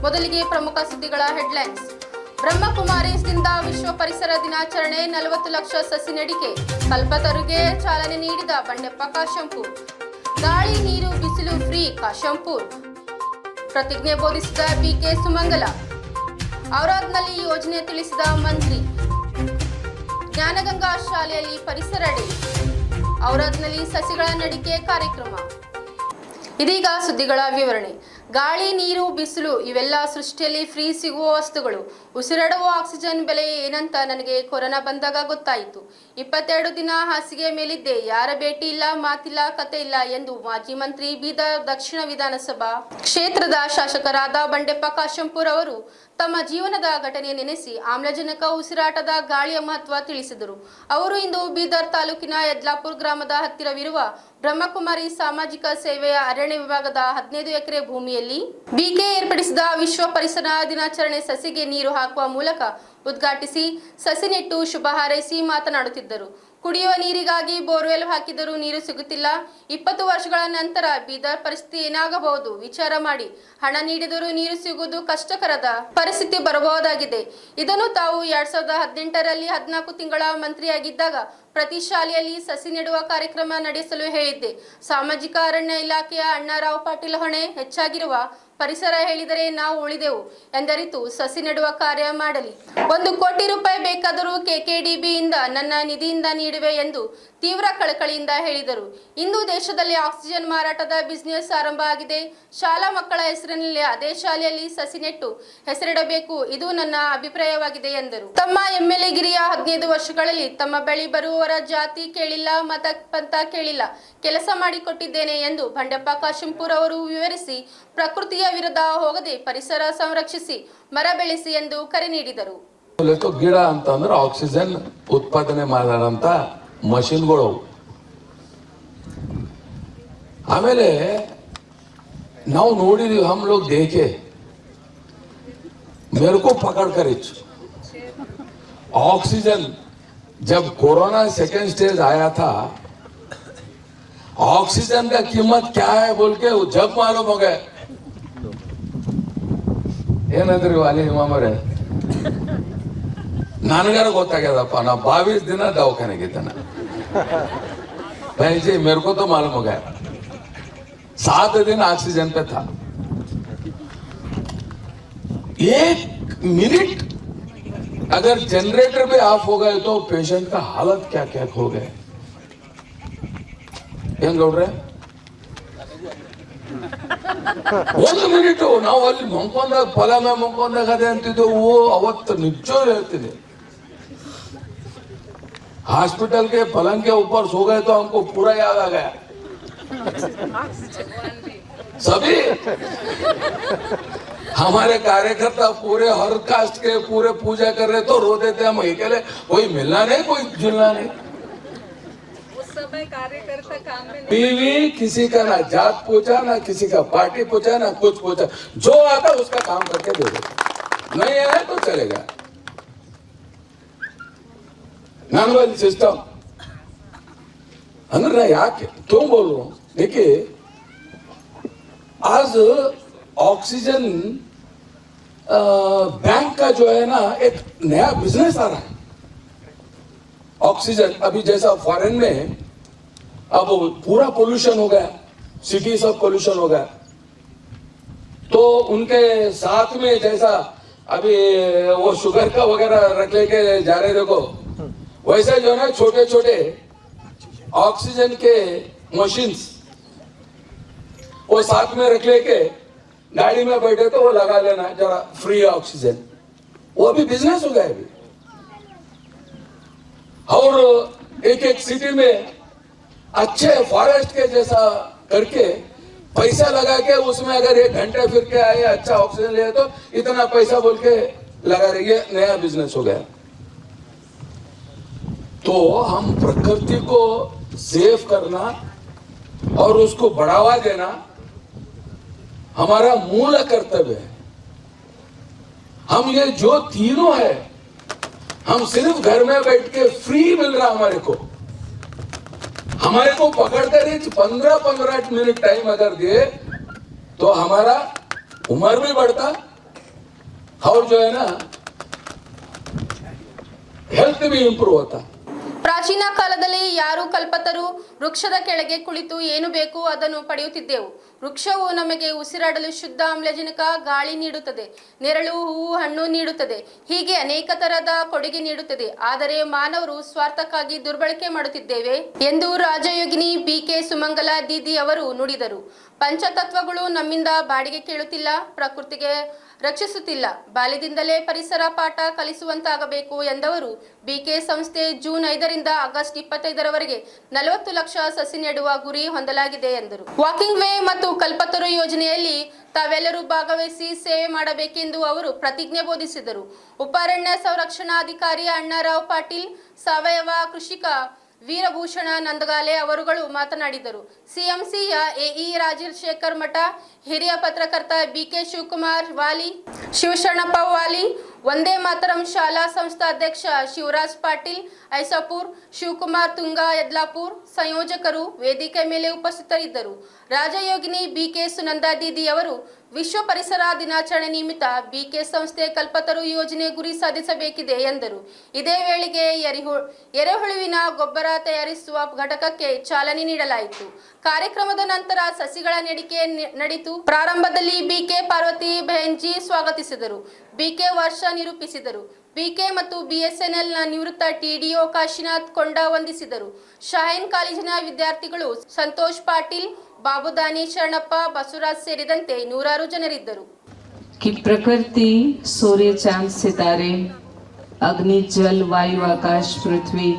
ಮೊದಲಿಗೆ ಪ್ರಮುಖ ಸುದ್ದಿಗಳ ಹೆಡ್ಲೈನ್ಸ್. ಬ್ರಹ್ಮಕುಮಾರೀಸ್ನಿಂದ ವಿಶ್ವ ಪರಿಸರ ದಿನಾಚರಣೆ, 40 ಲಕ್ಷ ಸಸಿ ನೆಡಿಕೆ, ಕಲ್ಪತರುಗೆ ಚಾಲನೆ ನೀಡಿದ ಬಂಡೆಪ್ಪ ಕಾಶಂಪೂರ್. ಗಾಳಿ ನೀರು ಬಿಸಿಲು ಫ್ರೀ ಕಾಶಂಪೂರ್. ಪ್ರತಿಜ್ಞೆ ಬೋಧಿಸಿದ ಬಿಕೆ ಸುಮಂಗಲ. ಔರಾದ್ನಲ್ಲಿ ಯೋಜನೆ ತಿಳಿಸಿದ ಮಂತ್ರಿ. ಜ್ಞಾನಗಂಗಾ ಶಾಲೆಯಲ್ಲಿ ಪರಿಸರ ಡೇ. ಔರಾದ್ನಲ್ಲಿ ಸಸಿಗಳ ನೆಡಿಕೆ ಕಾರ್ಯಕ್ರಮ. ಇದೀಗ ಸುದ್ದಿಗಳ ವಿವರಣೆ. ಗಾಳಿ, ನೀರು, ಬಿಸಿಲು ಇವೆಲ್ಲ ಸೃಷ್ಟಿಯಲ್ಲಿ ಫ್ರೀ ಸಿಗುವ ವಸ್ತುಗಳು. ಉಸಿರಾಡುವ ಆಕ್ಸಿಜನ್ ಬೆಲೆ ಏನಂತ ನನಗೆ ಕೊರೋನಾ ಬಂದಾಗ ಗೊತ್ತಾಯಿತು. 22 ದಿನ ಹಾಸಿಗೆ ಮೇಲಿದ್ದೆ. ಯಾರ ಭೇಟಿ ಇಲ್ಲ, ಮಾತಿಲ್ಲ, ಕತೆ ಇಲ್ಲ ಎಂದು ಮಾಜಿ ಮಂತ್ರಿ, ಬೀದರ್ ದಕ್ಷಿಣ ವಿಧಾನಸಭಾ ಕ್ಷೇತ್ರದ ಶಾಸಕರಾದ ಬಂಡೆಪ್ಪ ಕಾಶಂಪೂರ್ ಅವರು ತಮ್ಮ ಜೀವನದ ಘಟನೆ ನೆನೆಸಿ ಆಮ್ಲಜನಕ ಉಸಿರಾಟದ ಗಾಳಿಯ ಮಹತ್ವ ತಿಳಿಸಿದರು. ಅವರು ಇಂದು ಬೀದರ್ ತಾಲೂಕಿನ ಯದ್ಲಾಪುರ ಗ್ರಾಮದ ಹತ್ತಿರವಿರುವ ಬ್ರಹ್ಮಕುಮಾರಿ ಸಾಮಾಜಿಕ ಸೇವೆಯ ಅರಣ್ಯ ವಿಭಾಗದ 15 ಎಕರೆ ಭೂಮಿಯಲ್ಲಿ ಬಿಕೆ ಏರ್ಪಡಿಸಿದ ವಿಶ್ವ ಪರಿಸರ ದಿನಾಚರಣೆ ಸಸಿಗೆ ನೀರು ಹಾಕುವ ಮೂಲಕ ಉದ್ಘಾಟಿಸಿ ಸಸಿ ನೆಟ್ಟು ಶುಭ ಹಾರೈಸಿ ಮಾತನಾಡುತ್ತಿದ್ದರು. ಕುಡಿಯುವ ನೀರಿಗಾಗಿ ಬೋರ್ವೆಲ್ ಹಾಕಿದರೂ ನೀರು ಸಿಗುತ್ತಿಲ್ಲ. 20 ವರ್ಷಗಳ ನಂತರ ಬೀದರ್ ಪರಿಸ್ಥಿತಿ ಏನಾಗಬಹುದು ವಿಚಾರ ಮಾಡಿ. ಹಣ ನೀಡಿದರೂ ನೀರು ಸಿಗುವುದು ಕಷ್ಟಕರದ ಪರಿಸ್ಥಿತಿ ಬರಬಹುದಾಗಿದೆ. ಇದನ್ನು ತಾವು 2018ರಲ್ಲಿ 14 ತಿಂಗಳ ಮಂತ್ರಿಯಾಗಿದ್ದಾಗ ಪ್ರತಿ ಶಾಲೆಯಲ್ಲಿ ಸಸಿ ನೆಡುವ ಕಾರ್ಯಕ್ರಮ ನಡೆಸಲು ಹೇಳಿದ್ದೆ. ಸಾಮಾಜಿಕ ಅರಣ್ಯ ಇಲಾಖೆಯ ಅಣ್ಣಾರಾವ್ ಪಾಟೀಲ್ ಹೊಣೆ ಹೆಚ್ಚಾಗಿರುವ ಪರಿಸರ ಹೇಳಿದರೆ ನಾವು ಉಳಿದೆವು ಎಂದರಿತು ಸಸಿ ನೆಡುವ ಕಾರ್ಯ ಮಾಡಲಿ. 1 ಕೋಟಿ ರೂಪಾಯಿ ಬೇಕಾದರೂ ಕೆಕೆಡಿಬಿಯಿಂದ ನನ್ನ ನಿಧಿಯಿಂದ ನೀಡುವೆ ಎಂದು ತೀವ್ರ ಕಳಕಳಿಯಿಂದ ಹೇಳಿದರು. ಇಂದು ದೇಶದಲ್ಲಿ ಆಕ್ಸಿಜನ್ ಮಾರಾಟದ ಬಿಸಿನೆಸ್ ಆರಂಭ ಆಗಿದೆ. ಶಾಲಾ ಮಕ್ಕಳ ಹೆಸರಿನಲ್ಲಿ ಅದೇ ಶಾಲೆಯಲ್ಲಿ ಸಸಿ ನೆಟ್ಟು ಹೆಸರಿಡಬೇಕು, ಇದು ನನ್ನ ಅಭಿಪ್ರಾಯವಾಗಿದೆ ಎಂದರು. ತಮ್ಮ ಎಂಎಲ್ಎ ಗಿರಿಯ 15 ವರ್ಷಗಳಲ್ಲಿ ತಮ್ಮ ಬಳಿ ಬರುವವರ ಜಾತಿ ಕೇಳಿಲ್ಲ, ಮತ ಪಂಥ ಕೇಳಿಲ್ಲ, ಕೆಲಸ ಮಾಡಿಕೊಟ್ಟಿದ್ದೇನೆ ಎಂದು ಬಂಡೆಪ್ಪ ಕಾಶಂಪೂರ್ ಅವರು ವಿವರಿಸಿ ಪ್ರಕೃತಿಯ ವಿರುದ್ಧ ಹೋಗದೆ ಪರಿಸರ ಸಂರಕ್ಷಿಸಿ ಮರ ಬೆಳೆಸಿ ಎಂದು ಕರೆ ನೀಡಿದರು. ಗಿಡ ಅಂತಂದ್ರೆ ಆಕ್ಸಿಜನ್ ಉತ್ಪಾದನೆ ಮಾಡೋಂತ ಮಷಿನ್ಗಳು. ಆಮೇಲೆ ನಾವು ನೋಡಿದ್ವಿ, हम लोग देखे, मेरे को पकड़ कर ऑक्सीजन जब कोरोना सेकेंड स्टेज आया था, ऑक्सीजन का कीमत क्या है बोल के जब मालूम हो गए. ಏನಂದ್ರಿ ವಾಲಿ ಇಮಾಮರೇ, ನನಗಾರ ಗೊತ್ತಾಗ್ಯದಪ್ಪ. ನಾ 22 दिन दवाखाने भाई जी, मेरे को तो मालूम हो गया. 7 दिन ऑक्सीजन पे था. 1 मिनट अगर जनरेटर पे ऑफ हो गए तो पेशेंट का हालत क्या क्या हो गए. ಏನ್ ಗೌಡ್ರೆ, 1 ಮಿನಿಟ್ ನಾವು ಅಲ್ಲಿ ಮಂಕೊಂದಾಗ ಫಲ ಮೇ ಮಂಕೊಂದಾಗ ಅದೇ ಅಂತಿದ್ದೆವು. ಅವತ್ತು ನಿಜ ಹೇಳ್ತೀನಿ, हॉस्पिटल के पलंग के ऊपर सो गए तो हमको पूरा याद आ गया. सभी हमारे कार्यकर्ता पूरे हर कास्ट के पूरे पूजा कर रहे तो रो देते हम. अकेले कोई मिलना नहीं, कोई जुलना नहीं. उस समय कार्यकर्ता काम में बीवी किसी का ना जात पूछा, ना किसी का पार्टी पूछा, ना कुछ पूछा. जो आता उसका काम करके दे दो, नहीं आया तो चलेगा. नॉर्मल सिस्टम अंदर ना याके क्यों बोल रहा हूं. देखिए, आज ऑक्सीजन बैंक का जो है ना एक नया बिजनेस आ रहा है. ऑक्सीजन अभी जैसा फॉरेन में अब पूरा पोल्यूशन हो गया, सिटी सब पोल्यूशन हो गया, तो उनके साथ में जैसा अभी वो शुगर का वगैरह रख लेके जा रहे देखो, वैसे जो है छोटे छोटे ऑक्सीजन के मशीन्स वो साथ में रख लेके गाड़ी में बैठे तो वो लगा लेना जरा फ्री ऑक्सीजन. वो भी बिजनेस हो गया अभी. और एक एक सिटी में अच्छे फॉरेस्ट के जैसा करके पैसा लगा के उसमें अगर 1 घंटे फिर के आए अच्छा ऑक्सीजन ले तो इतना पैसा बोल के लगा रही है. नया बिजनेस हो गया. तो हम प्रकृति को सेव करना और उसको बढ़ावा देना हमारा मूल कर्तव्य है. हम ये जो तीनों है, हम सिर्फ घर में बैठ के फ्री मिल रहा हमारे को पकड़कर 15-15 मिनट टाइम अगर दिए तो हमारा उम्र भी बढ़ता, और जो है ना हेल्थ भी इंप्रूव होता। ಪ್ರಾಚೀನ ಕಾಲದಲ್ಲಿ ಯಾರು ಕಲ್ಪತರು ವೃಕ್ಷದ ಕೆಳಗೆ ಕುಳಿತು ಏನು ಬೇಕು ಅದನ್ನು ಪಡೆಯುತ್ತಿದ್ದೆವು. ವೃಕ್ಷವು ನಮಗೆ ಉಸಿರಾಡಲು ಶುದ್ಧ ಆಮ್ಲಜನಕ ಗಾಳಿ ನೀಡುತ್ತದೆ, ನೆರಳು, ಹೂವು, ಹಣ್ಣು ನೀಡುತ್ತದೆ. ಹೀಗೆ ಅನೇಕ ತರಹದ ಕೊಡುಗೆ ನೀಡುತ್ತದೆ. ಆದರೆ ಮಾನವರು ಸ್ವಾರ್ಥಕ್ಕಾಗಿ ದುರ್ಬಳಕೆ ಮಾಡುತ್ತಿದ್ದೇವೆ ಎಂದು ರಾಜಯೋಗಿನಿ BK ಸುಮಂಗಲ ದೀದಿ ಅವರು ನುಡಿದರು. ಪಂಚತತ್ವಗಳು ನಮ್ಮಿಂದ ಬಾಡಿಗೆ ಕೇಳುತ್ತಿಲ್ಲ, ಪ್ರಕೃತಿಗೆ ರಕ್ಷಿಸುತ್ತಿಲ್ಲ. ಬಾಲ್ಯದಿಂದಲೇ ಪರಿಸರ ಪಾಠ ಕಲಿಸುವಂತಾಗಬೇಕು ಎಂದವರು. BK ಸಂಸ್ಥೆ ಜೂನ್ 5ರಿಂದ ಆಗಸ್ಟ್ 25ರವರೆಗೆ 40 ಲಕ್ಷ ಸಸಿ ನೆಡುವ ಗುರಿ ಹೊಂದಲಾಗಿದೆ ಎಂದರು. ವಾಕಿಂಗ್ ವೇ ಮತ್ತು ಕಲ್ಪತರು ಯೋಜನೆಯಲ್ಲಿ ತಾವೆಲ್ಲರೂ ಭಾಗವಹಿಸಿ ಸೇವೆ ಮಾಡಬೇಕೆಂದು ಅವರು ಪ್ರತಿಜ್ಞೆ ಬೋಧಿಸಿದರು. ಉಪಾರಣ್ಯ ಸಂರಕ್ಷಣಾಧಿಕಾರಿ ಅಣ್ಣಾರಾವ್ ಪಾಟೀಲ್, ಸಾವಯವ ಕೃಷಿಕ ವೀರಭೂಷಣ ನಂದಗಾಲೆ ಅವರುಗಳು ಮಾತನಾಡಿದರು. CMCಯ AE ರಾಜಶೇಖರ್ ಮಠ, ಹಿರಿಯ ಪತ್ರಕರ್ತ BK ಶಿವಕುಮಾರ್ ವಾಲಿ, ಶಿವಶರಣಪ್ಪ ವಾಲಿ, ಒಂದೇ ಮಾತರಂ ಶಾಲಾ ಸಂಸ್ಥಾಧ್ಯಕ್ಷ ಶಿವರಾಜ್ ಪಾಟೀಲ್ ಐಸಾಪುರ್, ಶಿವಕುಮಾರ್ ತುಂಗಾ ಯದ್ಲಾಪುರ್ ಸಂಯೋಜಕರು ವೇದಿಕೆ ಮೇಲೆ ಉಪಸ್ಥಿತರಿದ್ದರು. ರಾಜಯೋಗಿನಿ BK ಸುನಂದಾ ದೀದಿ ಅವರು ವಿಶ್ವ ಪರಿಸರ ದಿನಾಚರಣೆ ನಿಮಿತ್ತ BK ಸಂಸ್ಥೆ ಕಲ್ಪತರು ಯೋಜನೆ ಗುರಿ ಸಾಧಿಸಬೇಕಿದೆ ಎಂದರು. ಇದೇ ವೇಳೆಗೆ ಎರೆಹುಳುವಿನ ಗೊಬ್ಬರ ತಯಾರಿಸುವ ಘಟಕಕ್ಕೆ ಚಾಲನೆ ನೀಡಲಾಯಿತು. ಕಾರ್ಯಕ್ರಮದ ನಂತರ ಸಸಿಗಳ ನೆಡಿಕೆ ನಡೆಯಿತು. ಪ್ರಾರಂಭದಲ್ಲಿ BK ಪಾರ್ವತಿ ಬೆಹೆಂಜಿ ಸ್ವಾಗತಿಸಿದರು. BK ವರ್ಷ ನಿರೂಪಿಸಿದರು. BK ಮತ್ತು BSNLನ ನಿವೃತ್ತ TDO ಕಾಶಿನಾಥ್ ಕೊಂಡ ವಂದಿಸಿದರು. ಶಾಹೀನ್ ಕಾಲೇಜಿನ ವಿದ್ಯಾರ್ಥಿಗಳು ಸಂತೋಷ್ ಪಾಟೀಲ್, ಬಾಬುದಾನಿ ಶರಣಪ್ಪ, ಬಸವರಾಜ್ ಸೇರಿದಂತೆ ನೂರಾರು ಜನರಿದ್ದರು. कि प्रकृति, सूर्य, चांद, सितारे, अग्नि, जल, वायु, आकाश, पृथ्वी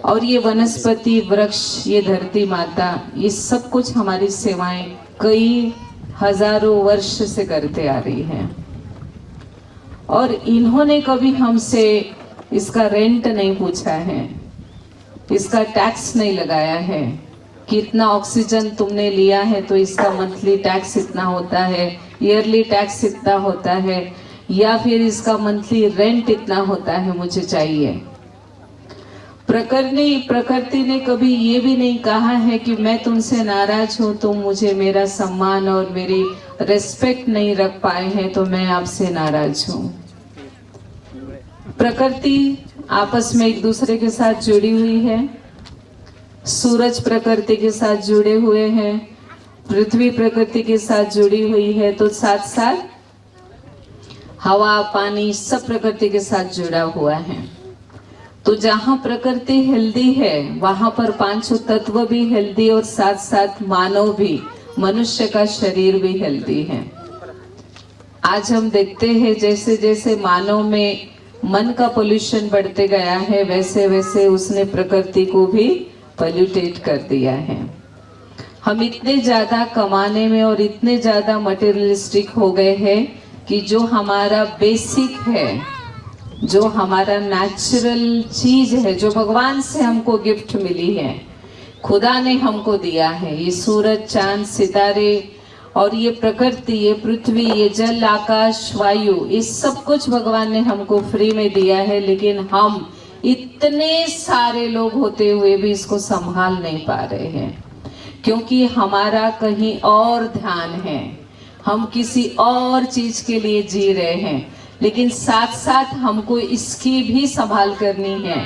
और ये वनस्पति, वृक्ष, ये धरती माता, ये सब कुछ हमारी सेवाएं कई हजारों वर्ष से करते आ रही हैं और इन्होंने कभी हमसे इसका रेंट नहीं पूछा है, इसका टैक्स नहीं लगाया है कि इतना ऑक्सीजन तुमने लिया है तो इसका मंथली टैक्स इतना होता है, ईयरली टैक्स इतना होता है, या फिर इसका मंथली रेंट इतना होता है, मुझे चाहिए। प्रकृति ने कभी ये भी नहीं कहा है कि मैं तुमसे नाराज हूँ, तुम मुझे मेरा सम्मान और मेरी रेस्पेक्ट नहीं रख पाए हैं तो मैं आपसे नाराज हूँ। प्रकृति आपस में एक दूसरे के साथ जुड़ी हुई है। सूरज प्रकृति के साथ जुड़े हुए हैं, पृथ्वी प्रकृति के साथ जुड़ी हुई है, तो साथ साथ हवा, पानी सब प्रकृति के साथ जुड़ा हुआ है। तो जहाँ प्रकृति हेल्दी है वहां पर पांचों तत्व भी हेल्दी और साथ साथ मानव भी, मनुष्य का शरीर भी हेल्दी है। आज हम देखते हैं जैसे जैसे मानव में मन का पोल्यूशन बढ़ते गया है वैसे वैसे उसने प्रकृति को भी पोल्यूटेट कर दिया है। हम इतने ज्यादा कमाने में और इतने ज्यादा मटेरियलिस्टिक हो गए हैं कि जो हमारा बेसिक है, जो हमारा नेचुरल चीज है, जो भगवान से हमको गिफ्ट मिली है, खुदा ने हमको दिया है, ये सूरज, चांद, सितारे और ये प्रकृति, ये पृथ्वी, ये जल, आकाश, वायु, ये सब कुछ भगवान ने हमको फ्री में दिया है। लेकिन हम इतने सारे लोग होते हुए भी इसको संभाल नहीं पा रहे हैं क्योंकि हमारा कहीं और ध्यान है, हम किसी और चीज के लिए जी रहे हैं। लेकिन साथ साथ हमको इसकी भी संभाल करनी है,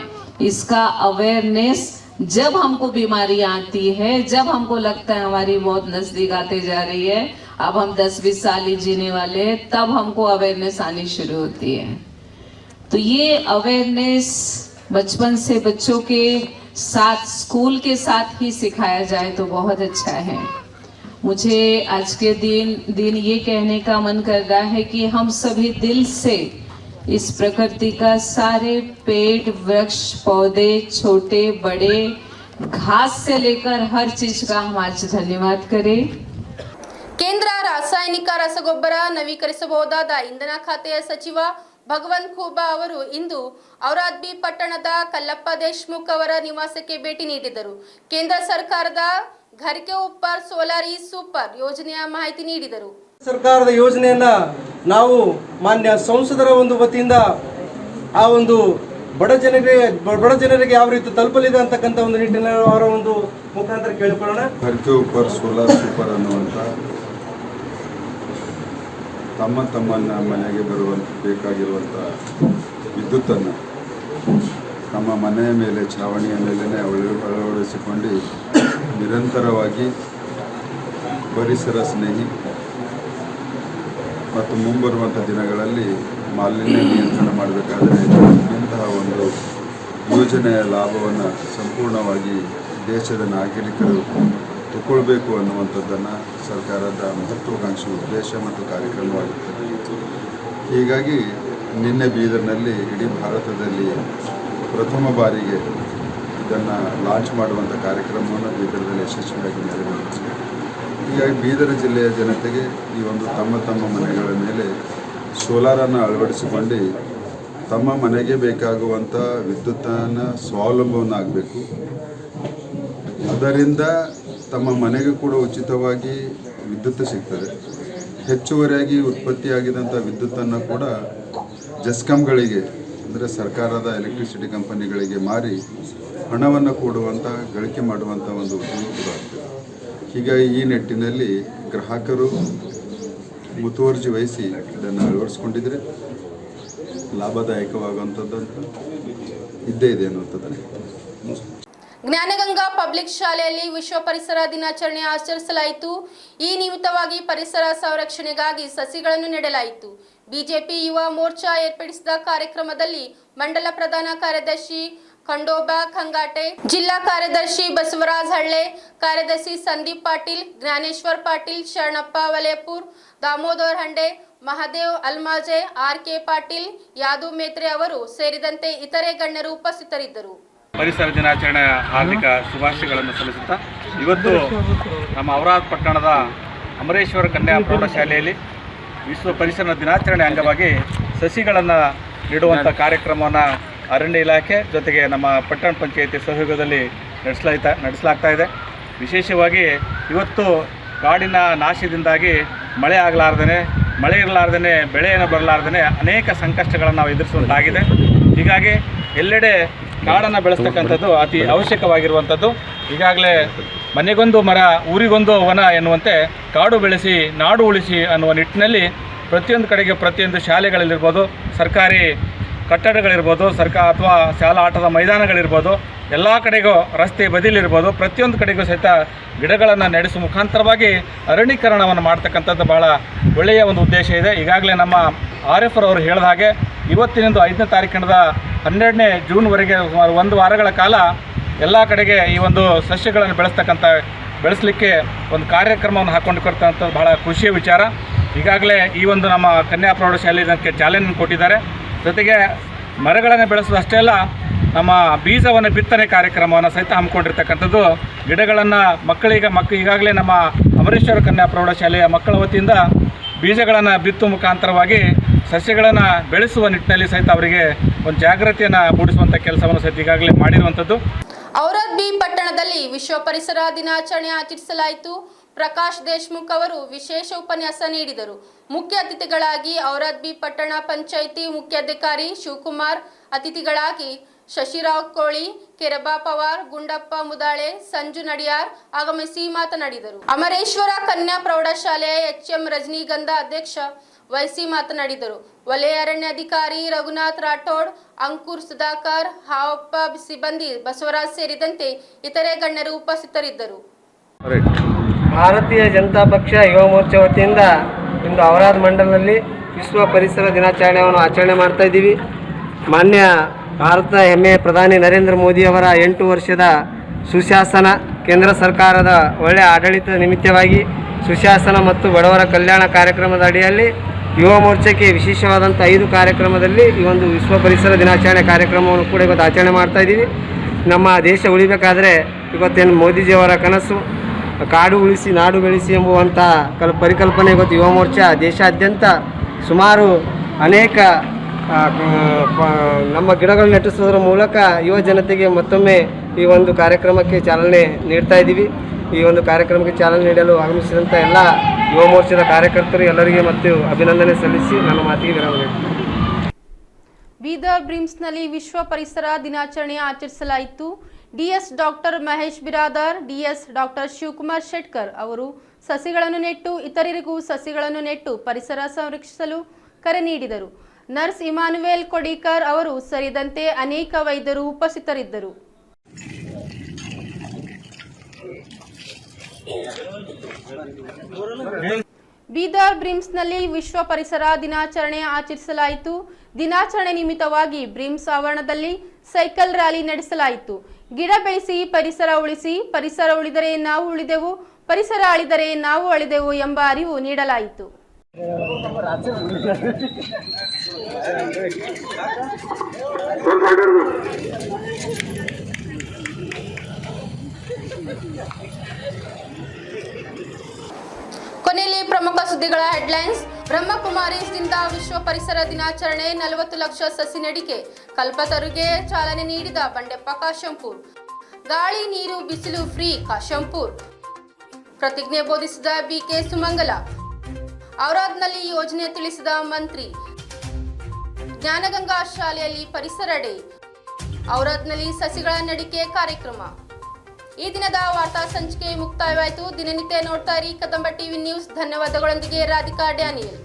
इसका अवेयरनेस। जब हमको बीमारी आती है, जब हमको लगता है हमारी मौत नजदीक आते जा रही है, अब हम 10-20 साल ही जीने वाले हैं, तब हमको अवेयरनेस आनी शुरू होती है। तो ये अवेयरनेस बचपन से बच्चों के साथ, स्कूल के साथ ही सिखाया जाए तो बहुत अच्छा है। मुझे आज के दिन ये कहने का मन कर रहा है कि हम सभी दिल से इस प्रकृति का सारे पेड़, वृक्ष, पौधे, छोटे बड़े, घास से लेकर हर चीज का हम आज धन्यवाद करें। ಕೇಂದ್ರ ರಾಸಾಯನಿಕ ರಸಗೊಬ್ಬರ ನವೀಕರಿಸಬಹುದಾದ ಇಂಧನ ಖಾತೆಯ ಸಚಿವ ಭಗವಂತ್ ಖೂಬಾ ಅವರು ಇಂದು ಔರಾದ್ಬಿ ಪಟ್ಟಣದ ಕಲ್ಲಪ್ಪ ದೇಶ್ಮುಖ್ ಅವರ ನಿವಾಸಕ್ಕೆ ಭೇಟಿ ನೀಡಿದರು. ಕೇಂದ್ರ ಸರ್ಕಾರದ ಘರ್ ಕೆ ಉಪ್ಪರ್ ಸೋಲಾರ್ ಈ ಸೂಪರ್ ಯೋಜನೆಯ ಮಾಹಿತಿ ನೀಡಿದರು. ಸರ್ಕಾರದ ಯೋಜನೆಯನ್ನ ನಾವು ಮಾನ್ಯ ಸಂಸದರ ಒಂದು ವತಿಯಿಂದ ಆ ಒಂದು ಬಡ ಜನರಿಗೆ ಯಾವ ರೀತಿ ತಲುಪಲಿದೆ ಅಂತಕ್ಕಂಥ ಒಂದು ನಿಟ್ಟಿನಲ್ಲಿ ಅವರ ಒಂದು ಮುಖಾಂತರ ಕೇಳಿಕೊಳ್ಳೋಣ. ಘರ್ ಕೆ ಉಪ್ಪರ್ ಸೋಲಾರ್ ಸೂಪರ್ ಅನ್ನುವಂಥ ತಮ್ಮನ್ನ ಮನೆಗೆ ಬೇಕಾಗಿರುವಂಥ ವಿದ್ಯುತ್ತನ್ನು ತಮ್ಮ ಮನೆಯ ಮೇಲೆ ಛಾವಣಿಯ ಮೇಲೇ ಅಳವಡಿಸಿಕೊಂಡು ನಿರಂತರವಾಗಿ ಪರಿಸರ ಸ್ನೇಹಿ ಮತ್ತು ಮುಂಬರುವಂಥ ದಿನಗಳಲ್ಲಿ ಮಾಲಿನ್ಯ ನಿಯಂತ್ರಣ ಮಾಡಬೇಕಾದರೆ ಇಂತಹ ಒಂದು ಯೋಜನೆಯ ಲಾಭವನ್ನು ಸಂಪೂರ್ಣವಾಗಿ ದೇಶದ ನಾಗರಿಕರು ತಗೊಳ್ಬೇಕು ಅನ್ನುವಂಥದ್ದನ್ನು ಸರ್ಕಾರದ ಮಹತ್ವಾಕಾಂಕ್ಷಿ ಉದ್ದೇಶ ಮತ್ತು ಕಾರ್ಯಕ್ರಮವಾಗಿರ್ತದೆ. ಹೀಗಾಗಿ ನಿನ್ನೆ ಬೀದರ್ನಲ್ಲಿ ಇಡೀ ಭಾರತದಲ್ಲಿ ಪ್ರಥಮ ಬಾರಿಗೆ ಇದನ್ನು ಲಾಂಚ್ ಮಾಡುವಂಥ ಕಾರ್ಯಕ್ರಮವನ್ನು ಬೀದರ್ದಲ್ಲಿ ಯಶಸ್ವಿಯಾಗಿ ನೆರವೇರಿಸಿದೆ. ಹೀಗಾಗಿ ಬೀದರ ಜಿಲ್ಲೆಯ ಜನತೆಗೆ ಈ ಒಂದು ತಮ್ಮ ಮನೆಗಳ ಮೇಲೆ ಸೋಲಾರನ್ನು ಅಳವಡಿಸಿಕೊಂಡು ತಮ್ಮ ಮನೆಗೆ ಬೇಕಾಗುವಂಥ ವಿದ್ಯುತ್ತನ್ನು ಸ್ವಾವಲಂಬವನ್ನು ಆಗಬೇಕು. ಅದರಿಂದ ತಮ್ಮ ಮನೆಗೆ ಕೂಡ ಉಚಿತವಾಗಿ ವಿದ್ಯುತ್ ಸಿಗ್ತದೆ. ಹೆಚ್ಚುವರಿಯಾಗಿ ಉತ್ಪತ್ತಿಯಾಗಿದ್ದಂಥ ವಿದ್ಯುತ್ತನ್ನು ಕೂಡ ಜೆಸ್ಕಾಂಗಳಿಗೆ ಅಂದರೆ ಸರ್ಕಾರದ ಎಲೆಕ್ಟ್ರಿಸಿಟಿ ಕಂಪನಿಗಳಿಗೆ ಮಾರಿ ಹಣವನ್ನು ಕೊಡುವಂಥ ಗಳಿಕೆ ಮಾಡುವಂಥ ಒಂದು ಉದ್ಯಮ ಕೂಡ ಆಗ್ತದೆ. ಹೀಗಾಗಿ ಈ ನಿಟ್ಟಿನಲ್ಲಿ ಗ್ರಾಹಕರು ಮುತುವರ್ಜಿ ವಹಿಸಿ ಇದನ್ನು ಅಳವಡಿಸ್ಕೊಂಡಿದ್ರೆ ಲಾಭದಾಯಕವಾಗುವಂಥದ್ದು ಇದ್ದೇ ಇದೆ ಅನ್ನುವಂಥದ್ದನ್ನು ಜ್ಞಾನಗಂಗಾ ಪಬ್ಲಿಕ್ ಶಾಲೆಯಲ್ಲಿ ವಿಶ್ವ ಪರಿಸರ ದಿನಾಚರಣೆ ಆಚರಿಸಲಾಯಿತು. ಈ ನಿಮಿತ್ತವಾಗಿ ಪರಿಸರ ಸಂರಕ್ಷಣೆಗಾಗಿ ಸಸಿಗಳನ್ನು ನೆಡಲಾಯಿತು. ಬಿಜೆಪಿ ಯುವ ಮೋರ್ಚಾ ಏರ್ಪಡಿಸಿದ ಕಾರ್ಯಕ್ರಮದಲ್ಲಿ ಮಂಡಲ ಪ್ರಧಾನ ಕಾರ್ಯದರ್ಶಿ ಖಂಡೋಬಾ ಖಂಗಾಟೆ, ಜಿಲ್ಲಾ ಕಾರ್ಯದರ್ಶಿ ಬಸವರಾಜ್ ಹಳ್ಳೆ, ಕಾರ್ಯದರ್ಶಿ ಸಂದೀಪ್ ಪಾಟೀಲ್, ಜ್ಞಾನೇಶ್ವರ್ ಪಾಟೀಲ್, ಶರಣಪ್ಪ ವಲೇಪುರ್, ದಾಮೋದರ್ ಹಂಡೆ, ಮಹಾದೇವ್ ಅಲ್ಮಾಜೆ, ಆರ್.ಕೆ. ಪಾಟೀಲ್, ಯಾದು ಮೇತ್ರೆ ಅವರು ಸೇರಿದಂತೆ ಇತರೆ ಗಣ್ಯರು ಉಪಸ್ಥಿತರಿದ್ದರು. ಪರಿಸರ ದಿನಾಚರಣೆ ಹಾರ್ದಿಕ ಶುಭಾಶಯಗಳನ್ನು ಸಲ್ಲಿಸುತ್ತಾ ಇವತ್ತು ನಮ್ಮ ಔರಾದ್ ಪಟ್ಟಣದ ಅಮರೇಶ್ವರ ಕನ್ಯಾ ಪ್ರೌಢಶಾಲೆಯಲ್ಲಿ ವಿಶ್ವ ಪರಿಸರ ದಿನಾಚರಣೆ ಅಂಗವಾಗಿ ಸಸಿಗಳನ್ನು ನೆಡುವಂಥ ಕಾರ್ಯಕ್ರಮವನ್ನು ಅರಣ್ಯ ಇಲಾಖೆ ಜೊತೆಗೆ ನಮ್ಮ ಪಟ್ಟಣ ಪಂಚಾಯಿತಿ ಸಹಯೋಗದಲ್ಲಿ ನಡೆಸಲಾಗ್ತಾ ಇದೆ. ವಿಶೇಷವಾಗಿ ಇವತ್ತು ಕಾಡಿನ ನಾಶದಿಂದಾಗಿ ಮಳೆ ಇರಲಾರ್ದೇ ಬೆಳೆಯನ್ನು ಬರಲಾರ್ದೇ ಅನೇಕ ಸಂಕಷ್ಟಗಳನ್ನು ನಾವು ಎದುರಿಸುವಂತಾಗಿದೆ. ಹೀಗಾಗಿ ಎಲ್ಲೆಡೆ ಕಾಡನ್ನು ಬೆಳೆಸ್ತಕ್ಕಂಥದ್ದು ಅತಿ ಅವಶ್ಯಕವಾಗಿರುವಂಥದ್ದು. ಈಗಾಗಲೇ ಮನೆಗೊಂದು ಮರ ಊರಿಗೊಂದು ವನ ಎನ್ನುವಂತೆ ಕಾಡು ಬೆಳೆಸಿ ನಾಡು ಉಳಿಸಿ ಅನ್ನುವ ನಿಟ್ಟಿನಲ್ಲಿ ಪ್ರತಿಯೊಂದು ಕಡೆಗೆ ಪ್ರತಿಯೊಂದು ಶಾಲೆಗಳಲ್ಲಿರ್ಬೋದು, ಸರ್ಕಾರಿ ಕಟ್ಟಡಗಳಿರ್ಬೋದು, ಅಥವಾ ಶಾಲಾ ಆಟದ ಮೈದಾನಗಳಿರ್ಬೋದು, ಎಲ್ಲ ಕಡೆಗೂ ರಸ್ತೆ ಬದಿಲಿರ್ಬೋದು, ಪ್ರತಿಯೊಂದು ಕಡೆಗೂ ಸಹಿತ ಗಿಡಗಳನ್ನು ನಡೆಸುವ ಮುಖಾಂತರವಾಗಿ ಅರಣ್ಯೀಕರಣವನ್ನು ಮಾಡ್ತಕ್ಕಂಥದ್ದು ಭಾಳ ಒಳ್ಳೆಯ ಒಂದು ಉದ್ದೇಶ ಇದೆ. ಈಗಾಗಲೇ ನಮ್ಮ RF ಅವರು ಹೇಳಿದ ಹಾಗೆ ಇವತ್ತಿನಿಂದ 5ನೇ ತಾರೀಕಿನಿಂದ 12ನೇ ಜೂನ್ವರೆಗೆ ಸುಮಾರು 1 ವಾರಗಳ ಕಾಲ ಎಲ್ಲ ಕಡೆಗೆ ಈ ಒಂದು ಸಸ್ಯಗಳನ್ನು ಬೆಳೆಸಲಿಕ್ಕೆ ಒಂದು ಕಾರ್ಯಕ್ರಮವನ್ನು ಹಾಕ್ಕೊಂಡಿರ್ತಕ್ಕಂಥದ್ದು ಬಹಳ ಖುಷಿಯ ವಿಚಾರ. ಈಗಾಗಲೇ ಈ ಒಂದು ನಮ್ಮ ಕನ್ಯಾ ಪ್ರೌಢಶಾಲೆ ಇದಕ್ಕೆ ಚಾಲನೆಯನ್ನು ಕೊಟ್ಟಿದ್ದಾರೆ. ಜೊತೆಗೆ ಮರಗಳನ್ನು ಬೆಳೆಸೋದು ಅಷ್ಟೇ ಅಲ್ಲ, ನಮ್ಮ ಬೀಜವನ್ನು ಬಿತ್ತನೆ ಕಾರ್ಯಕ್ರಮವನ್ನು ಸಹಿತ ಹಮ್ಮಿಕೊಂಡಿರ್ತಕ್ಕಂಥದ್ದು. ಗಿಡಗಳನ್ನು ಈಗಾಗಲೇ ನಮ್ಮ ಅಮರೇಶ್ವರ ಕನ್ಯಾ ಪ್ರೌಢಶಾಲೆಯ ಮಕ್ಕಳ ವತಿಯಿಂದ ಬೀಜಗಳನ್ನು ಬಿತ್ತುವ ಮುಖಾಂತರವಾಗಿ ಸಸ್ಯಗಳನ್ನು ಬೆಳೆಸುವ ನಿಟ್ಟಿನಲ್ಲಿ ಸಹಿತ ಅವರಿಗೆ ಒಂದು ಜಾಗೃತಿಯನ್ನು ಮೂಡಿಸುವಂಥ ಕೆಲಸವನ್ನು ಸಹಿತ ಈಗಾಗಲೇ ಮಾಡಿರುವಂಥದ್ದು. ಔರಾದ್ ಬಿ ಪಟ್ಟಣದಲ್ಲಿ ವಿಶ್ವ ಪರಿಸರ ದಿನಾಚರಣೆ ಆಚರಿಸಲಾಯಿತು. ಪ್ರಕಾಶ್ ದೇಶ್ಮುಖ್ ಅವರು ವಿಶೇಷ ಉಪನ್ಯಾಸ ನೀಡಿದರು. ಮುಖ್ಯ ಅತಿಥಿಗಳಾಗಿ ಔರಾದ್ ಬಿ ಪಟ್ಟಣ ಪಂಚಾಯಿತಿ ಮುಖ್ಯಾಧಿಕಾರಿ ಶಿವಕುಮಾರ್, ಅತಿಥಿಗಳಾಗಿ ಶಶಿರಾವ್ ಕೋಳಿ, ಕೆರಬಾ ಪವಾರ್, ಗುಂಡಪ್ಪ ಮುದಾಳೆ, ಸಂಜು ನಡಿಯಾರ್ ಆಗಮಿಸಿ ಮಾತನಾಡಿದರು. ಅಮರೇಶ್ವರ ಕನ್ಯಾ ಪ್ರೌಢಶಾಲೆಯ HM ರಜನಿಗಂಧ ಅಧ್ಯಕ್ಷ ವಹಿಸಿ ಮಾತನಾಡಿದರು. ವಲಯ ಅರಣ್ಯಾಧಿಕಾರಿ ರಘುನಾಥ್ ರಾಠೋಡ್, ಅಂಕುರ್ ಸುಧಾಕರ್, ಹಾವಪ್ಪ ಸಿಬ್ಬಂದಿ ಬಸವರಾಜ್ ಸೇರಿದಂತೆ ಇತರೆ ಗಣ್ಯರು ಉಪಸ್ಥಿತರಿದ್ದರು. ಭಾರತೀಯ ಜನತಾ ಪಕ್ಷ ಯುವ ಮೋರ್ಚಾ ವತಿಯಿಂದ ಇಂದು ಔರಾದ್ ಮಂಡಲದಲ್ಲಿ ವಿಶ್ವ ಪರಿಸರ ದಿನಾಚರಣೆಯನ್ನು ಆಚರಣೆ ಮಾಡ್ತಾ ಇದ್ದೀವಿ. ಮಾನ್ಯ ಭಾರತದ ಹೆಮ್ಮೆಯ ಪ್ರಧಾನಿ ನರೇಂದ್ರ ಮೋದಿಯವರ 8 ವರ್ಷದ ಸುಶಾಸನ, ಕೇಂದ್ರ ಸರ್ಕಾರದ ಒಳ್ಳೆಯ ಆಡಳಿತ ನಿಮಿತ್ತವಾಗಿ ಸುಶಾಸನ ಮತ್ತು ಬಡವರ ಕಲ್ಯಾಣ ಕಾರ್ಯಕ್ರಮದ ಅಡಿಯಲ್ಲಿ ಯುವ ಮೋರ್ಚಾಕ್ಕೆ ವಿಶೇಷವಾದಂಥ 5 ಕಾರ್ಯಕ್ರಮದಲ್ಲಿ ಈ ಒಂದು ವಿಶ್ವ ಪರಿಸರ ದಿನಾಚರಣೆ ಕಾರ್ಯಕ್ರಮವನ್ನು ಕೂಡ ಇವತ್ತು ಆಚರಣೆ ಮಾಡ್ತಾ ಇದ್ದೀವಿ. ನಮ್ಮ ದೇಶ ಉಳಿಬೇಕಾದರೆ ಇವತ್ತೇನು ಮೋದಿಜಿಯವರ ಕನಸು ಕಾಡು ಉಳಿಸಿ ನಾಡು ಬೆಳೆಸಿ ಎಂಬುವಂಥ ಪರಿಕಲ್ಪನೆ ಇವತ್ತು ಯುವ ಮೋರ್ಚಾ ದೇಶಾದ್ಯಂತ ಸುಮಾರು ಅನೇಕ ನಮ್ಮ ಗಿಡಗಳನ್ನು ನೆಟ್ಟಿಸೋದ್ರ ಮೂಲಕ ಯುವ ಜನತೆಗೆ ಮತ್ತೊಮ್ಮೆ ಈ ಒಂದು ಕಾರ್ಯಕ್ರಮಕ್ಕೆ ಚಾಲನೆ ನೀಡ್ತಾ ಇದ್ದೀವಿ. ಈ ಒಂದು ಕಾರ್ಯಕ್ರಮಕ್ಕೆ ಚಾಲನೆ ನೀಡಲು ಆಗಮಿಸಿದಂಥ ಎಲ್ಲ ಯುವ ಮೋರ್ಚಾದ ಕಾರ್ಯಕರ್ತರು ಎಲ್ಲರಿಗೆ ಮತ್ತು ಅಭಿನಂದನೆ ಸಲ್ಲಿಸಿ ನನ್ನ ಮಾತಿಗೆ ವಿರಾಮ ನೀಡುತ್ತೇನೆ. ಬೀದರ್ ಬ್ರಿಮ್ಸ್ನಲ್ಲಿ ವಿಶ್ವ ಪರಿಸರ ದಿನಾಚರಣೆ ಆಚರಿಸಲಾಯಿತು. DS doctor Mahesh Biradar, DS doctor Shivakumar Shetkar ಅವರು ಸಸಿಗಳನ್ನು ನೆಟ್ಟು ಇತರರಿಗೂ ಸಸಿಗಳನ್ನು ನೆಟ್ಟು ಪರಿಸರ ಸಂರಕ್ಷಿಸಲು ಕರೆ ನೀಡಿದರು. ನರ್ಸ್ ಇಮಾನುವೇಲ್ ಕೊಡಿಕರ್ ಅವರು ಸೇರಿದಂತೆ ಅನೇಕ ವೈದ್ಯರು ಉಪಸ್ಥಿತರಿದ್ದರು. ಬೀದರ್ ಬ್ರಿಮ್ಸ್ನಲ್ಲಿ ವಿಶ್ವ ಪರಿಸರ ದಿನಾಚರಣೆ ಆಚರಿಸಲಾಯಿತು. ದಿನಾಚರಣೆ ನಿಮಿತ್ತವಾಗಿ ಬ್ರಿಮ್ಸ್ ಆವರಣದಲ್ಲಿ ಸೈಕಲ್ ರ್ಯಾಲಿ ನಡೆಸಲಾಯಿತು. ಗಿಡ ಬೆಳೆಸಿ ಪರಿಸರ ಉಳಿಸಿ, ಪರಿಸರ ಉಳಿದರೆ ನಾವು ಉಳಿದೆವು, ಪರಿಸರ ಅಳಿದರೆ ನಾವು ಅಳಿದೆವು ಎಂಬ ಅರಿವು ನೀಡಲಾಯಿತು. ಕೊನೆಯಲ್ಲಿ ಪ್ರಮುಖ ಸುದ್ದಿಗಳ ಹೆಡ್ಲೈನ್ಸ್. ಬ್ರಹ್ಮಕುಮಾರೀಸ್ನಿಂದ ವಿಶ್ವ ಪರಿಸರ ದಿನಾಚರಣೆ, 40 ಲಕ್ಷ ಸಸಿ ನೆಡಿಕೆ, ಕಲ್ಪತರುಗೆ ಚಾಲನೆ ನೀಡಿದ ಬಂಡೆಪ್ಪ ಕಾಶಂಪೂರ್. ಗಾಳಿ ನೀರು ಬಿಸಿಲು ಫ್ರೀ ಕಾಶಂಪೂರ್. ಪ್ರತಿಜ್ಞೆ ಬೋಧಿಸಿದ ಬಿಕೆ ಸುಮಂಗಲ. ಔರಾದ್ನಲ್ಲಿ ಯೋಜನೆ ತಿಳಿಸಿದ ಮಂತ್ರಿ. ಜ್ಞಾನಗಂಗಾ ಶಾಲೆಯಲ್ಲಿ ಪರಿಸರ ಡೇ. ಔರಾದ್ನಲ್ಲಿ ಸಸಿಗಳ ನೆಡಿಕೆ ಕಾರ್ಯಕ್ರಮ. ಈ ದಿನದ ವಾರ್ತಾ ಸಂಚಿಕೆ ಮುಕ್ತಾಯವಾಯಿತು. ದಿನನಿತ್ಯ ನೋಡ್ತಾ ಇರಿ ಕದಂಬ ಟಿವಿ ನ್ಯೂಸ್. ಧನ್ಯವಾದಗಳೊಂದಿಗೆ ರಾಧಿಕಾ ಡ್ಯಾನಿಯಲ್.